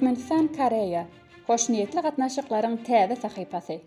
Türkmenistan Koreya hoş niyetli gatnaşyklaryň täze sahypasy.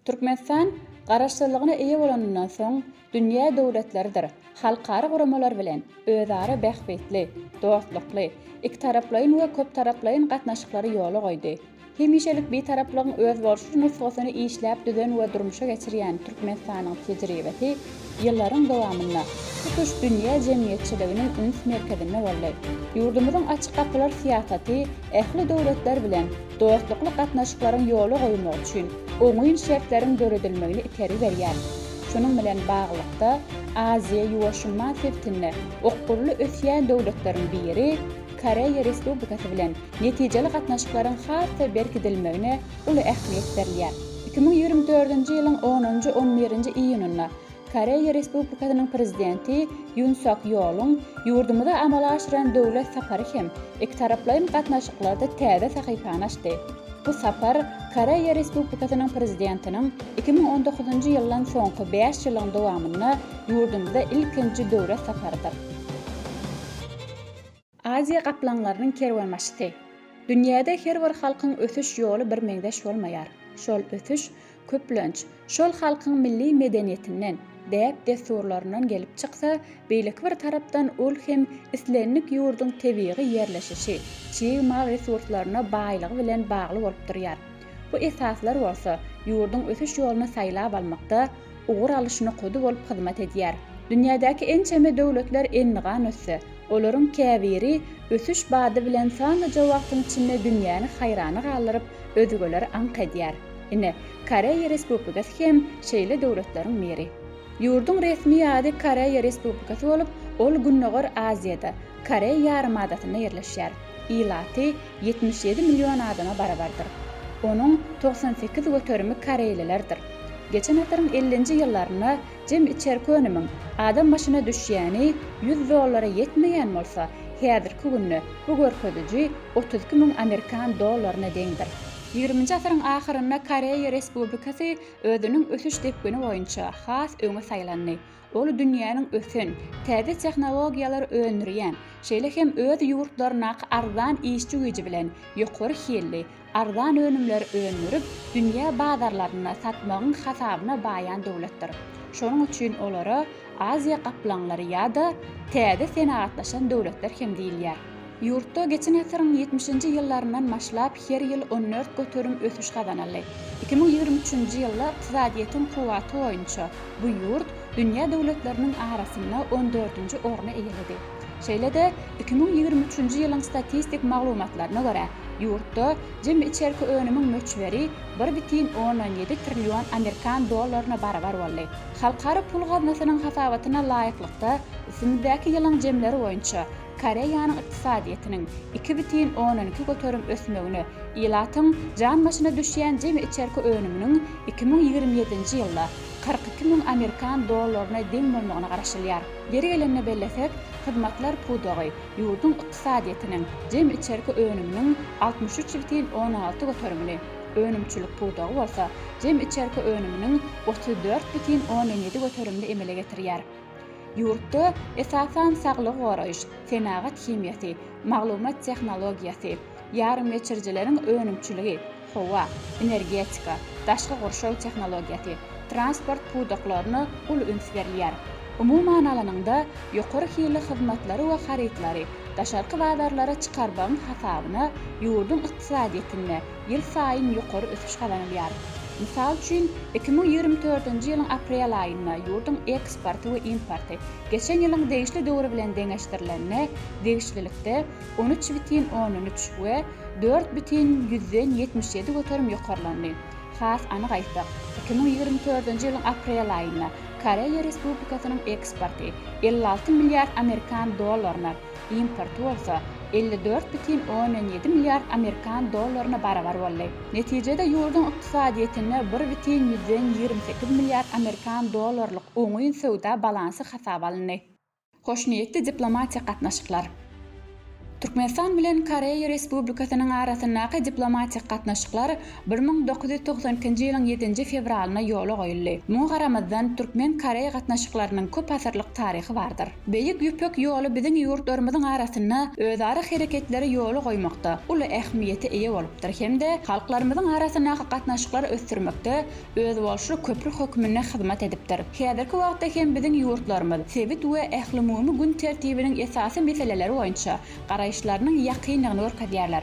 Türkmenistan garaşdyrlygyna eýe bolanyndan soň dünýä döwletleridir halkara guramalar bilen özara bähbetli, dostlukly, iki taraplaýyn we köp taraplaýyn gatnaşyklary ýola goýdy. Hemişelik bir taraplygyň öz bolşy nusgasyny işläp düzen we durmuşa geçirýän Türkmenistanyň tejribesi ýyllaryň dowamynda tutuş dünýä jemgyýetçiliginiň üns merkezine boldy. Ýurdumyzyň açyk kapylar siýasaty ähli döwletler bilen dostlukly gatnaşyklaryň ýola goýmak üçin oňyň şertlerin göredilmegini iteri berýär. Şunun bilen baglykda Aziýa ýuwaşma septinde okgurly ösýän döwletleriň biri Koreya Respublikasy bilen netijeli gatnaşyklaryň hasy berkidilmegine uly ähmiýet berilýär. 2024-nji ýylyň 10-njy 11-nji iýununda Koreya Respublikasynyň prezidenti Yoon Suk Yeol'un ýurdumyza amala aşyran döwlet sapary hem iki taraplaýyn gatnaşyklarda täze sahypany açdy. Bu sapar Koreya Respublikasynyň prezidentiniň 2019-njy ýyldan soňky 5 ýylyň dowamyna ýurdumyza ilkinji döwlet saparydyr. Aziýa gaplanlarynyň kerwanmaşysy. Dünýäde her bir halkyň ösüş ýoly bir meňdeş bolmaýar. Şol ösüş köplenç, şol halkyň milli medeniýetinden, däp desturlaryndan gelip çyksa, beýleki bir tarapdan ol hem islenlik ýurduň tebiği ýerleşişi, çiğ mal resurslaryna baýlygy bilen bagly bolup durýar. Bu esaslar bolsa, ýurduň ösüş ýolyny saýlap almakda ugur alyşyna godu bolup hyzmat edýär. Dünýädäki en çeme döwletler ennigan össe, olaryň käbiri ösüş bady bilen sanlyca wagtyň içinde dünýäni haýrana galyryp ödügeler ank edýär. Ine Koreya Respublikasy hem şeýle döwletleriň biri. Ýurdun resmi ýady Koreya Respublikasy bolup, ol Günneger Aziýada, Koreya ýarymadasyna ýerleşýär. Ilaty 77 million adama barabardyr. Onuň 98 göterimi Koreylilerdir. Geçen asyryň 50-nji ýyllaryna jem içerki önümiň adam başyna düşýäni $100 ýetmeýän bolsa, häzirki günde bu görkeziji $32.000 Amerikan dollaryna deňdir. 20-nji asyryň ahyrynda Koreya Respublikasy özüniň ösüş depgini boýunça has öňe saýlandy. Ol dünýäniň ösen, täze tehnologiýalar öňürýän, şeýle hem öz ýurtlaryna arzan işçi güýji bilen ýokary helli, arzan önümler öňürüp dünýä bazarlaryna satmagyň hasabyna baýan döwletdir. Şonuň üçin olara Aziýa gaplanlary ýa-da täze senagatlaşan döwletler hem diýilýär. Ýurtda geçen asyryň 70-nji ýyllaryndan başlap her ýyl 14 göterim ösüş gazanaldy. 2023-nji ýylda ykdysadyýetyň kuwaty boýunça bu ýurt dünýä döwletleriniň arasynda 14-nji orna eýeledi. Şeýle-de 2023-nji ýylyň statistik maglumatlaryna görä, ýurtda jem içerki önümiň möçberi 1,17 trillion Amerikan dollaryna barabar boldy. Halkara pul gaznasynyň hasabatyna laýyklykda üstündäki ýylyň jemleri boýunça Koreýanyň ykdysadyýetiniň 2,12 göterim ösmegini, ilatyň jan başyna düşýän jem içerki önüminiň 2027-nji ýylda 42.000 Amerikan dollaryna deň bolmagyna garaşylýar. Geri gelende bellesek, hyzmatlar pudagy ýurdun ykdysadyýetiniň jem içerki önüminiň 63,16 göterimini, önümçilik pudagy bolsa, jem içerki önüminiň 34,17 göterimini emele getirýär. Ýurtda esasan saglyk goraýyş, senagat himiýeti, maglumat tehnologiýasy, ýarym geçirjileriň önümçiligi, howa, energetika, daşky gorşaw tehnologiýasy, transport pudaklaryny ul üns berilýär. Umuman alanyňda ýokary hili hyzmatlary we harytlary daşarky bazarlara çykarbagyň hasabyna ýurdun ykdysadyýetinde ýyl saýyn ýokary ösüş galanylýar. Misal üçün 2024-nji ýylyň aprel aýynda ýurdun eksporty we importy geçen ýylyň degişli döwri bilen deňeşdirilenine degişlilikde 13,13 we 4,77 göterim ýokarlandy. Has anyk aýtdyk. 2024-nji ýylyň aprel aýynda Koreýa Respublikasynyň eksporty 56 milliard Amerikan dollaryna, importy bolsa 54,17 milliard Amerikan dollaryna barabar boldy. Netijede ýurdun ykdysadyetine 1,128 milliard Amerikan dollarlyk oňuň söwda balansy hasaba alındy. Hoşniýetli diplomatiýa gatnaşyklar. Türkmenistan bilen Koreýa Respublikasynyň arasyndaky diplomatiýa gatnaşyklar 1992-nji ýylyň 7-nji fevralyna ýola goýuldy. Muňa garamazdan Türkmen-Koreýa gatnaşyklarynyň köp asyrlyk taryhy bardyr. Beýik ýüpek ýoly biziň ýurtlarymyzyň arasynda özara hereketleri ýola goýmakda uly ähmiýeti eýe bolupdyr hemde halklarymyzyň arasyndaky gatnaşyklar ösdürmekde öz bolşy köprü hökmüne hyzmat edipdir. Häzirki wagtda hem biziň ýurtlarymyz sebit we ähli gün tertibiniň esasy meseleleri boýunça işlerinin ýakynlygyny görkezýärler.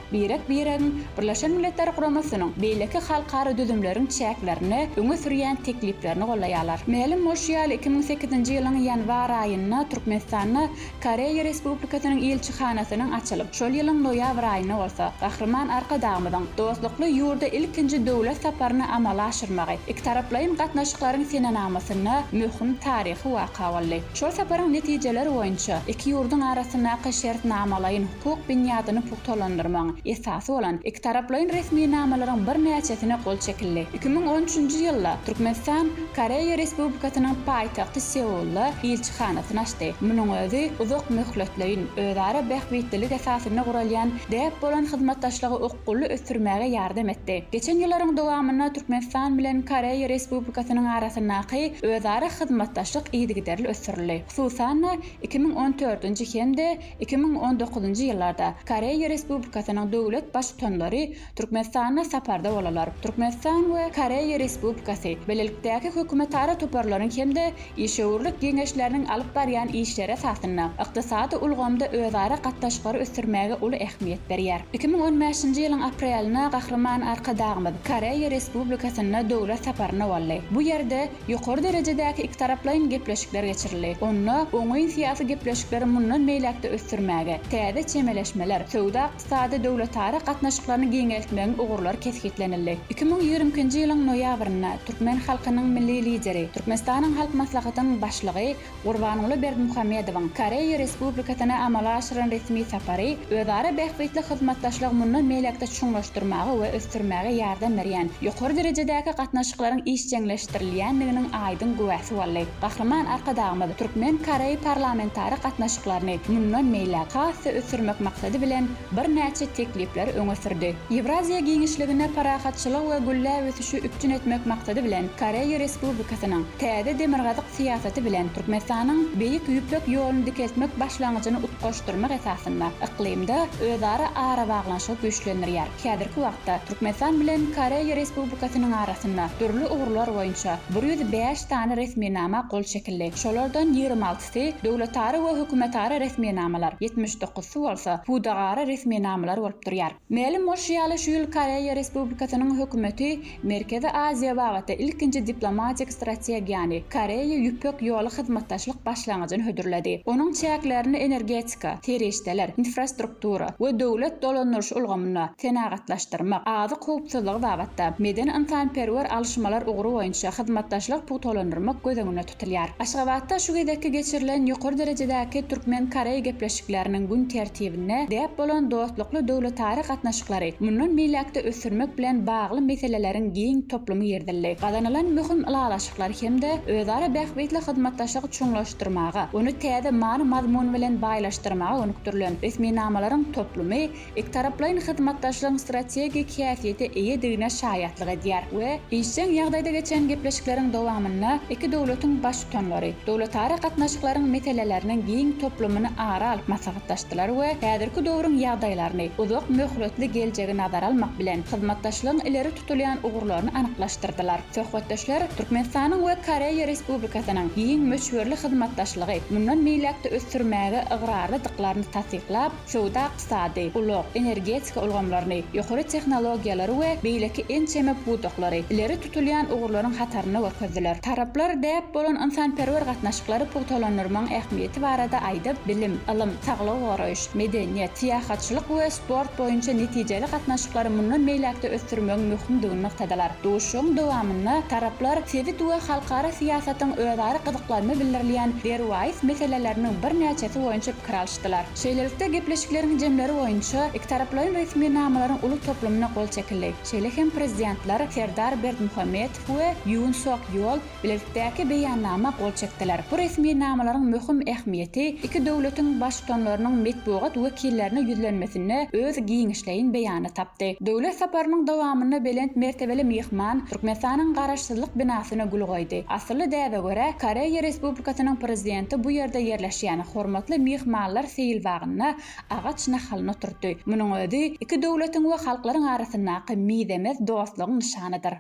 Birleşen Milletler Kuramasynyň beýleki halkara düzümleriň çäklerini öňe sürýän tekliplerini gollaýarlar. Mälim moşýaly 2008-nji ýylyň ýanwar aýynda Türkmenistanda Koreýa Respublikasynyň elçihanasynyň açylyp, şol ýylyň noýabr aýyna bolsa, Gahrman Arkadagmyň dostlukly ýurda ilkinji döwlet saparyny amala aşyrmagy, iki taraplaryň gatnaşyklaryň senenamasyna möhüm taryhy waka boldy. Şol saparyň netijeleri boýunça iki ýurdun arasyndaky şertnamalaryň hukuk binyadyny puhtalandyrmaň esasy bolan iki taraplaryň resmi namalaryň bir näçesine gol çekildi. 2013-nji ýylda Türkmenistan Koreýa Respublikasynyň paýtagty Seulda elçihanasyny açdy. Munyň özi uzak möhletlerin özara bähbetlik esasyna guralýan däp bolan hyzmatdaşlygy okkully ösdürmäge ýardam etdi. Geçen ýyllaryň dowamynda Türkmenistan bilen Koreýa Respublikasynyň arasyndaky özara hyzmatdaşlyk ýygyderli ösdürildi. Hususan 2014-nji hemde 2019-njy ýyllarda Koreýa Respublikasynyň döwlet başçylary Türkmenistana saparda bolalar. Türkmenistan we Koreýa Respublikasy belelikdäki hökümetara toparlaryň hemde işgörlük geňeşleriniň alyp barýan işlere esasynda ykdysady ulgamda özara gatnaşyklary ösdürmäge uly ähmiýet berýär. 2015-nji ýylyň aprelinde Gahrman Arkadagmyň Koreýa Respublikasyna döwlet saparyna boldy. Bu ýerde ýokary derejedäki iki taraplaryň gepleşikler geçirildi. Onda oňuň syýasy gepleşikleri mundan meýlekde ösdürmäge, täze çemeleşmeler, söwda ykdysady döwletara gatnaşyklaryny geňeltmäge ugurlar kesgitlenildi. 2020-nji ýylyň noýabrynda Türkmen halkynyň milli lideri, Türkmenistanyň halk maslahatynyň başlygy Gurbanuly Berdimuhammedowyň Koreýa Respublikasyna amala aşyran resmi sapary özara bähbetlik hyzmatdaşlygy mundan meýlekde çuňlaşdyrmagy we ösdürmäge ýardam berýän ýokary derejedäki gatnaşyklaryň işçiňleşdirilýändiginiň aýdyn güwäsi boldy. Gahrman Arkadagmyň Türkmen Koreýa parlamentary gatnaşyklaryny mundan meýlek hasy ösdürmek maksady bilen bir näçe teklipler öňe sürdi. Ewraziýa giňişligine parahatçylyk we güllä ösüşi üpçün etmek maksady bilen Koreýa Respublikasynyň täze demirgazyk syýasaty bilen Türkmenistanyň beýik ýüpek ýoluny dikeltmek başlangyjyny utgaşdyrmak esasynda iklimde özara ara baglanşyk güýçlendirýär. Häzirki wagtda Türkmenistan bilen Koreýa Respublikasynyň arasynda türli ugurlar boýunça 105 tane resmi nama gol çekildi. Şolardan 26-sy döwletara we hökümetara resmi namalar, 79-sy bolsa pudagara resmi namalar bolup durýar. Mälim moşýaly şu ýyl Koreýa Respublikasynyň hökümeti Merkezi Aziýa bagatda ilkinji diplomatik strategiýany Koreýa ýüpek ýoly hyzmatdaşlyk başlangyjyny hödürledi. Onuň çäklerini energetika, terişdeler, infrastruktura we döwlet dolandyryş ulgamyna tenagatlaşdyrmak, azyk howpsuzlygy bagatda meden insanperwer alşmalar ugry boýunça hyzmatdaşlyk puhtalandyrmak gözeňine tutilýar. Aşgabatda şu gedekki geçirilen ýokary derejedäki Türkmen-Koreýa gepleşikleriniň gün tertibine däp bolan dostlukly döwletara gatnaşyklary mundan meýlekde ösdürmek bilen bagly meseleleriň giň toplumy ýerdildi. Gazanylan möhüm alalaşyklar hemde özara bähbetlik hyzmatdaşlygy çuňlaşdyrmaga, ony täze many mazmun bilen baýlaşdyrmaga önükdirilen resmi namalaryň toplumy iki taraplaryň hyzmatdaşlygyň strategik käfiýeti eýedigine şaýatlyk edýär we işçiň ýagdaýda geçen gepleşikleriň dowamynda iki döwletiň başçylary döwletara gatnaşyklaryň meseleleriniň giň toplumyny ara alyp maslahatlaşdylar we häzirki döwrüň ýagdaýlaryny, uzak möhletli geljegi nazara almak bilen hyzmatdaşlygyň ileri tutulýan ugurlaryny anyklaşdyrdylar. Söhbetdeşler Türkmenistanyň we Koreýa Respublikasynyň giň möçberli hyzmatdaşlygy mundan meýlekde ösdürmäge ıgrarly dyklaryny tasdiklap, sowda ykdysady, ulak energetika ulgamlaryny, ýokary tehnologiýalary we beýleki ençeme pudoklary ileri tutulýan ugurlaryň hataryny görkezdiler. Taraplar däp bolan insanperwer gatnaşyklary pugtalanyrmaň ähmiýeti barada aýdyp, bilim, ilim, saglyk goraýyş, medeniýet, syýahatçylyk we sport boýunça netijeli gatnaşyklary mundan meýlekde ösdürmäň möhümdigini noktadylar. Duşuň dowamyny taraplar sewit we halkara syýasatyň özleri gyzyklarını bildirilýän derwäis meseleleriniň bir näçesi boýunça pikir alşdylar. Şeýlelikde gepleşikleriň jemleri boýunça iki taraplaryň resmi namalaryň uly toplumyna gol çekildi. Şeýle hem prezidentler Serdar Berdimuhammedow we Yoon Suk Yeol birlikdäki beýannama gol çekdiler. Bu resmi namalaryň möhüm ähmiýeti iki döwletiň başçylarynyň metbuat wekillerine ýüzlenmesini öz giňişleýin beýany tapdy. Döwlet saparynyň dowamyny belent mertebeli mehman Türkmenistanyň garaşsyzlyk binasyna gul goýdy. Asly däze görä Koreýa Respublikasynyň prezidenti bu ýerde ýerleşýän hormatly mehmanlar seýilwagyny agaç nahalyna oturtdy. Munyň özi iki döwletiň we halklaryň arasyndaky miýdemez dostlygyň nişanydyr.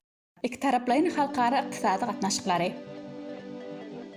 İki taraplaryň halkara ykdysady gatnaşyklary.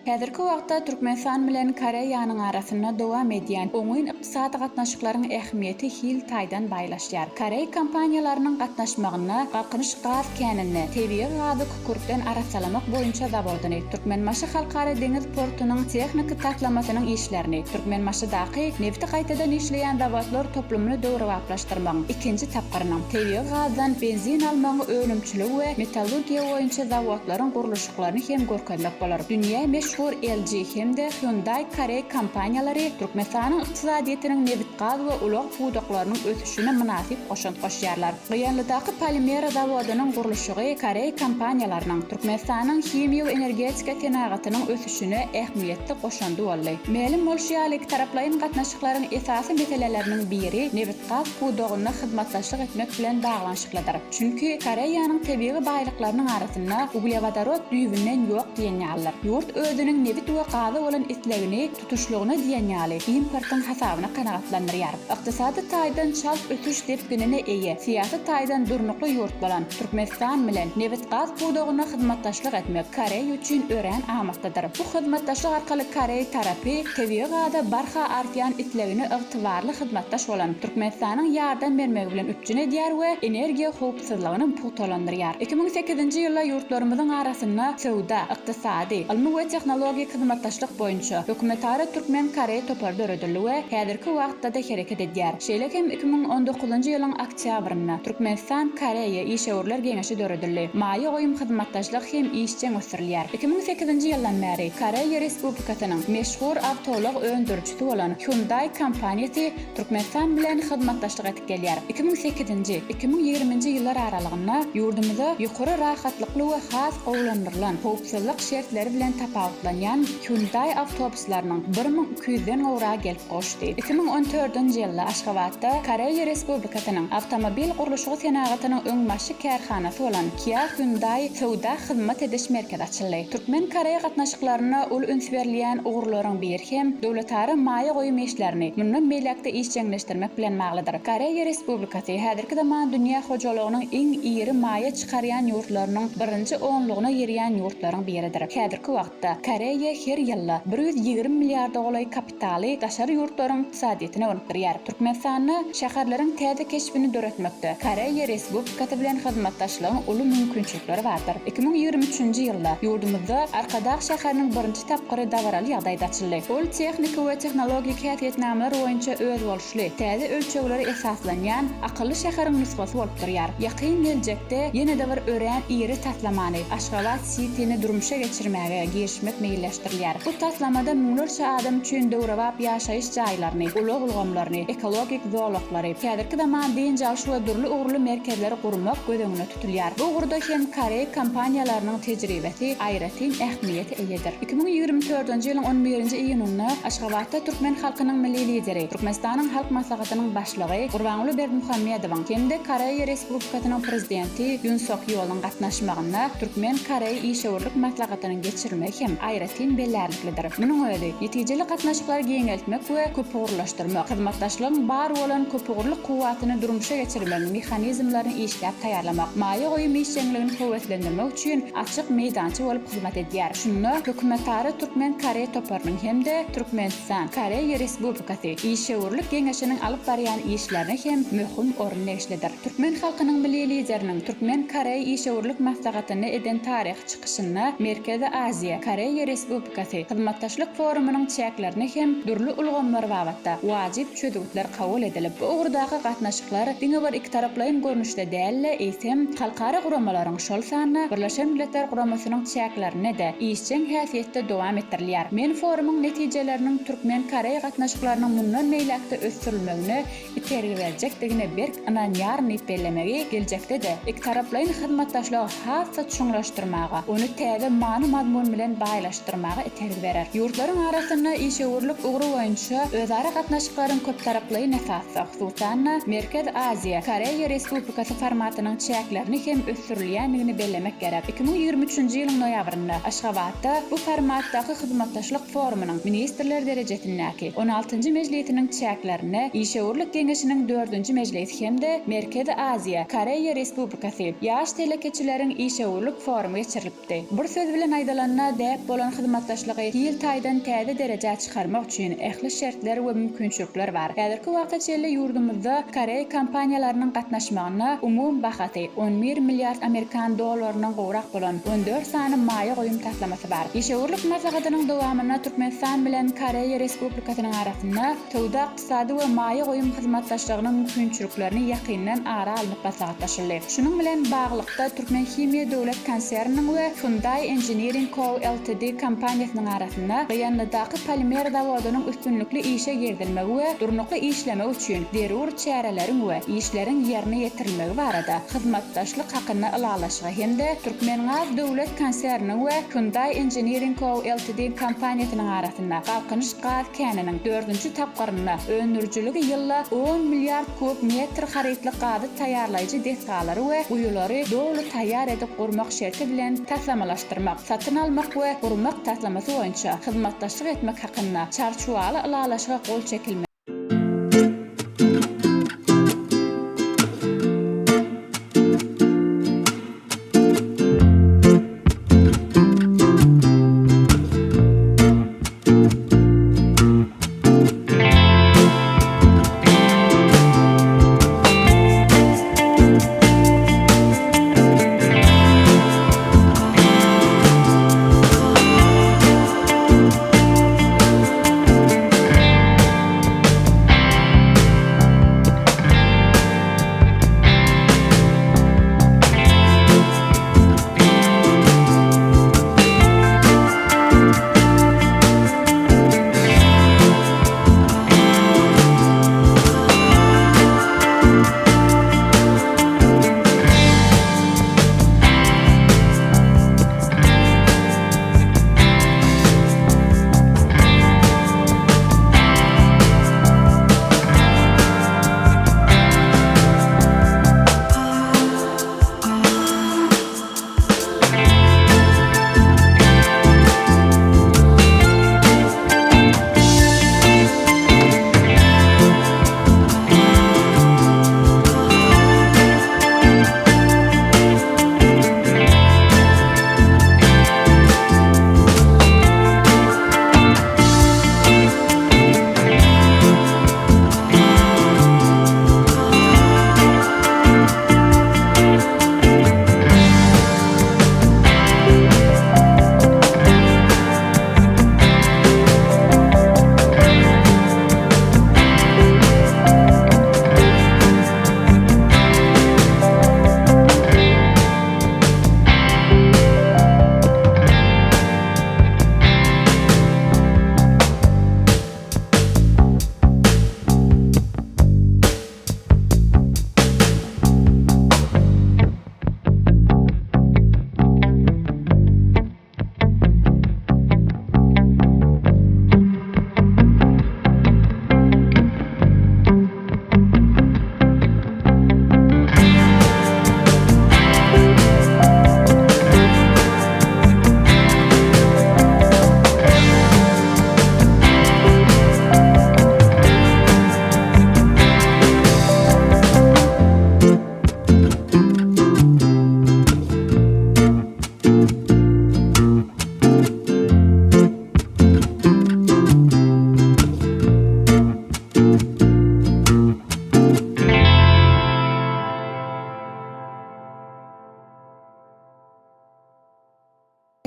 Häzirki wagtda Türkmenistan bilen Koreýanyň arasynda dowam edýän oňyn ykdysady gatnaşyklaryň ähmiýeti hil taýdan baýlaşýar. Korey kompaniýalarynyň gatnaşmagyna galkynyş gaz känini, tebiği gazy kükürtden arasalamak boýunça zawodyny, Türkmenmaşy halkara deňiz portunyň texniki taslamasynyň işlerini, Türkmenmaşydaky nefti gaýtadan işleýän zawodlar toplumyny döwrewaplaşdyrmagyň ikinji tapgyrynyň, tebiği gazdan benzin almagy önümçüligi we metallurgiýa boýunça zawodlaryň gurulşyklaryny hem görkezmek bolar. Dünýä LG hemde Hyundai Korey kompaniýalary Türkmenistanyň ykdysadyetiniň neft gaz we ulak pudoklarynyň ösüşine münasip goşant goşýarlar. Gıyanlydaky polimer zawodynyň gurulşygy Korey kompaniýalarynyň Türkmenistanyň himiýa we energetika tenagatynyň ösüşine ähmiýetli goşandy boldy. Melim bolşýalyk taraplaryň gatnaşyklaryň esasy meseleleriniň biri neft gaz pudogyna hyzmatdaşlyk etmek bilen baglanşyklydyr. Çünki Koreýanyň tebiği baýlyklarynyň arasynda uglevodorod düýbünden ýok diýen ýalylar. Ýurt özüniň neft we gazy bolan itlegini tutuşlugyna diýen ýaly importyň hasabyna kanagatlandyrýar. Ykdysady taýdan çal ötüş depginine eýe, syýasy taýdan durnukly ýurt bolan Türkmenistan bilen neft gaz pudogyna hyzmatdaşlyk etmek Koreýa üçin ören amakdadyr. Bu hyzmatdaşlyk arkaly Koreýa tarapy tebiği gaza barha artýan itlegini ygtybarly hyzmatdaş bolan Türkmenistanyň ýardam bermegi bilen üpjün edýär we energiýa howpsuzlygyny puhtalandyrýar. 2008-nji ýylda ýurtlarymyzyň arasynda sowda, ykdysady, ilmi we tehnologik hyzmatdaşlyk boýunça hökümetara Türkmen Koreýa topar döredildi we häzirki wagtda da hereket edýär. Şeýle hem 2019-njy ýylyň oktýabrynda Türkmenistan Koreýa işgörler geňeşi döredildi. Maýy goýum hyzmatdaşlyk hem işçe gösterilýär. 2008-nji ýyldan bäri Koreýa Respublikasynyň meşhur awtolog öndürjüsi bolan Hyundai kompaniýasy Türkmenistan bilen hyzmatdaşlyk edip gelýär. 2008-nji 2020-nji ýyllar aralygynda ýurdumyzda ýokary rahatlykly we has gowlandyrylan howpsuzlyk şertleri bilen tapawutlanýan Hyundai awtobuslarynyň 1200-den gowra gelip goşdy. 2014-nji ýylda Aşgabatda Koreýa Respublikasynyň awtomobil gurulşygy senagatynyň öňbaşy kärhanasy bolan Kia Hyundai sowda hyzmat ediş merkezi açyldy. Türkmen Koreýa gatnaşyklaryna ul üns berilýän ugurlaryň bir hem döwletary maýy goýum işlerini mundan meýlekde işçiňleşdirmek bilen maglydyr. Koreýa Respublikasy häzirki zaman dünýä hojalygynyň iň iri maýy çykarýan ýurtlarynyň birinji onlugyna ýerýän ýurtlaryň biridir. Häzirki wagtda Koreýa her ýylda 120 milliard dolar kapitaly daşary ýurtlaryň ykdysadyetine öňdürýär. Türkmenistanyň şäherleriň täze keşbini döretmekde. Koreýa Respublikasy bilen hyzmatdaşlygyň uly mümkinçilikleri bardyr. 2023-nji ýylda ýurdumyzda Arkadaq şäheriniň birinji tapgyry dawraly ýagdaýda açyldy. Ol texnik we tehnologik häsiýetnameler boýunça öz bolşly, täze ölçegleri esaslanýan akylly şäheriň nusgasy bolup durýar. Ýakyn geljekde ýene-de bir ören iri taslamany Aşgabat Cityni durmuşa geçirmäge girişmek meýilleşdirilýär. Bu taslamada müňlerçe adam üçin döwrewap ýaşaýyş jaýlaryny, ulak ulgamlaryny, ekologik zoologları, häzirki zaman diň jalş we durly ugurly merkezleri gurmak gözeňine tutulýar. Bu ugurda hem Koreýa kompaniýalarynyň tejribesi aýratyn ähmiýeti eýedir. 2024-nji ýylyň 11-nji iýununda Aşgabatda türkmen halkynyň milli lideri, Türkmenistanyň halk maslahatynyň başlygy Gurbanuly Berdimuhammedowyň hemde Koreýa Respublikasynyň prezidenti Yoon Suk Yeolyň gatnaşmagyna Türkmen Koreýa işgörlik maslahatynyň geçirilmegi hem aýratyn belärliklidir. Munyň özi ýetijeli gatnaşyklar giňeltmek we köpügürleşdirmek, hyzmatdaşlygyň bar bolan köpügürlik kuwwatyny durmuşa geçirmek, mexanizmlaryny işläp taýýarlamak, maýa goýum işçiligini kowetlendirmek üçin açyk meýdança bolup hyzmat edýär. Şunu hökümetary Türkmen Koreýa toparynyň hemde Türkmenistan Koreýa Respublikasy işçiwurlyk geňeşiniň alyp barýan işlerini hem möhüm orun eşlidir. Türkmen halkynyň milli lideriniň Türkmen Koreýa işçiwurlyk maslahatyny eden tarih çykyşyna Merkezi Aziýa Koreýa Respublikasy hyzmatdaşlyk forumynyň çäklerini hem durly ulgamlar babatda wajyp çödügitler kabul edilip, bu ugurdaky gatnaşyklar diňe bir iki taraplaryň görnüşde dälle eýsem halkara guramalaryň şol sanyna Birleşen Milletler Guramasynyň çäklerini de işçiň häsiýetde dowam etdirilýär. Men forumyň netijeleriniň Türkmen Koreýa gatnaşyklarynyň mundan meýlekde ösdürilmegini itergi berjekdigine berk ananyarny bellemegi geljekde de iki taraplaryň hyzmatdaşlygy hassa çuňlaşdyrmaga, ony täze many mazmun bilen baýlaşdyrmaga itergi berer. Ýurtlaryň arasynda işçiwurlyk ugru boýunça özara gatnaşyklaryň köp taraply nesasy, hususan Merkez Aziýa Koreýa Respublikasy formatynyň çäklerini hem ösdürilýändigini bellemek gerek. 2023-nji ýylyň noýabrynda Aşgabatda bu formatdaky hyzmatdaşlyk forumynyň ministrler derejesindäki 16-njy mejlisiniň çäklerini işçiwurlyk geňeşiniň 4-nji mejlisi hemde Merkezi Aziýa Koreýa Respublikasy ýaş telekeçileriň işçiwurlyk forumy geçirilipdi. Bir söz bilen aýdalanda däp bolan hyzmatdaşlygy ýyl taýdan täze derejä çykarmak üçin ähli şertler we mümkinçilikler bar. Häzirki wagtda çelle ýurdumyzda Koreýa kompaniýalarynyň gatnaşmagyna umum bahaty 11 milliard Amerikan dollarynyň gowrak bolan 14 sany maýa goýum taslamasy bar. İşçiwurlyk maslahatynyň dowamyna Türkmenistan bilen Koreýa Respublikasynyň arasynda towda ykdysady we maýa goýum hyzmatdaşlygynyň mümkinçiliklerini ýakyndan ara alyp maslahatlaşyldy. Şunyň bilen baglykda Türkmen Himiýa döwlet konserniň we Hyundai Engineering Co. Ltd. kompaniýasynyň arasynda Gyandaky polimer zawodynyň üstünlikli işe girdilmegi we durnukly işlemek üçin derur çäreleriň we işleriň ýerine ýetirilmegi barada hyzmatdaşlyk hakyna ýalaşygy hemde Türkmengas döwlet konserniň we Hyundai Engineering Co. Ltd. kompaniýasynyň arasynda galkynyş gaz käniniň 4-nji tapgaryna öňürjüligi ýylla 10 milliard kub metr haritli gazy taýýarlaýjy desgalary we uýulary dowlu taýýar edip gurmak şerti bilen taslamalaşdyrmak, satyn almak we gurmak taslamasy boýunça hyzmatdaşlyk etmek hakyna çarçuwaly ýalaşyga gol çekilmeli.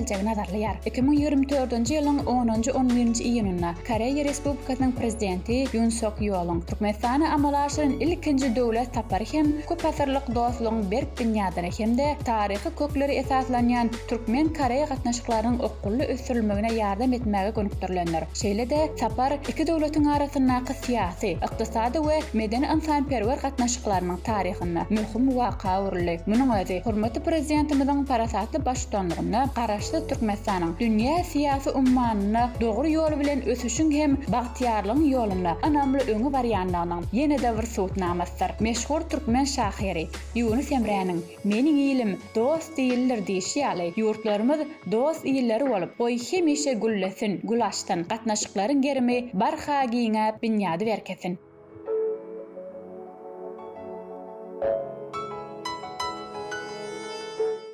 geljegi nazarlaýar. 2024-nji ýylyň 10-11 iýununda Koreýa Respublikasynyň prezidenti Yoon Suk Yeol Türkmenistana amalaşyryň ilkinji döwlet tapary hem köp asyrlyk dostlugyň berk dünýäde hemde taryhy kökleri esaslanýan Türkmen Koreýa gatnaşyklarynyň okully ösürilmegine ýardam etmäge gönükdirlenler. Şeýle-de tapar iki döwletiň arasyndaky syýasy, ykdysady we medeni insanperwer gatnaşyklarynyň taryhyna möhüm waka uruly. Munyň özi hormatly prezidentimiziň parasatly başçylygyna garaşly Türkmenistanyň dünýä syýasy ummanyna dogry ýol bilen ösüşiň hem bagtyarlygyň ýoluna anamly öňe barýanlygynyň ýene-de bir suwtnamasdyr. Meşhur türkmen şahyry Yunus Emre'niň "Meniň ilim dost diýildir" diýişi ýaly ýurtlarymyz dost iýilleri bolup, oý hemişe güllesin, gulaşdyn, gatnaşyklaryň gerimi barha giňäp dünýäde berkesin.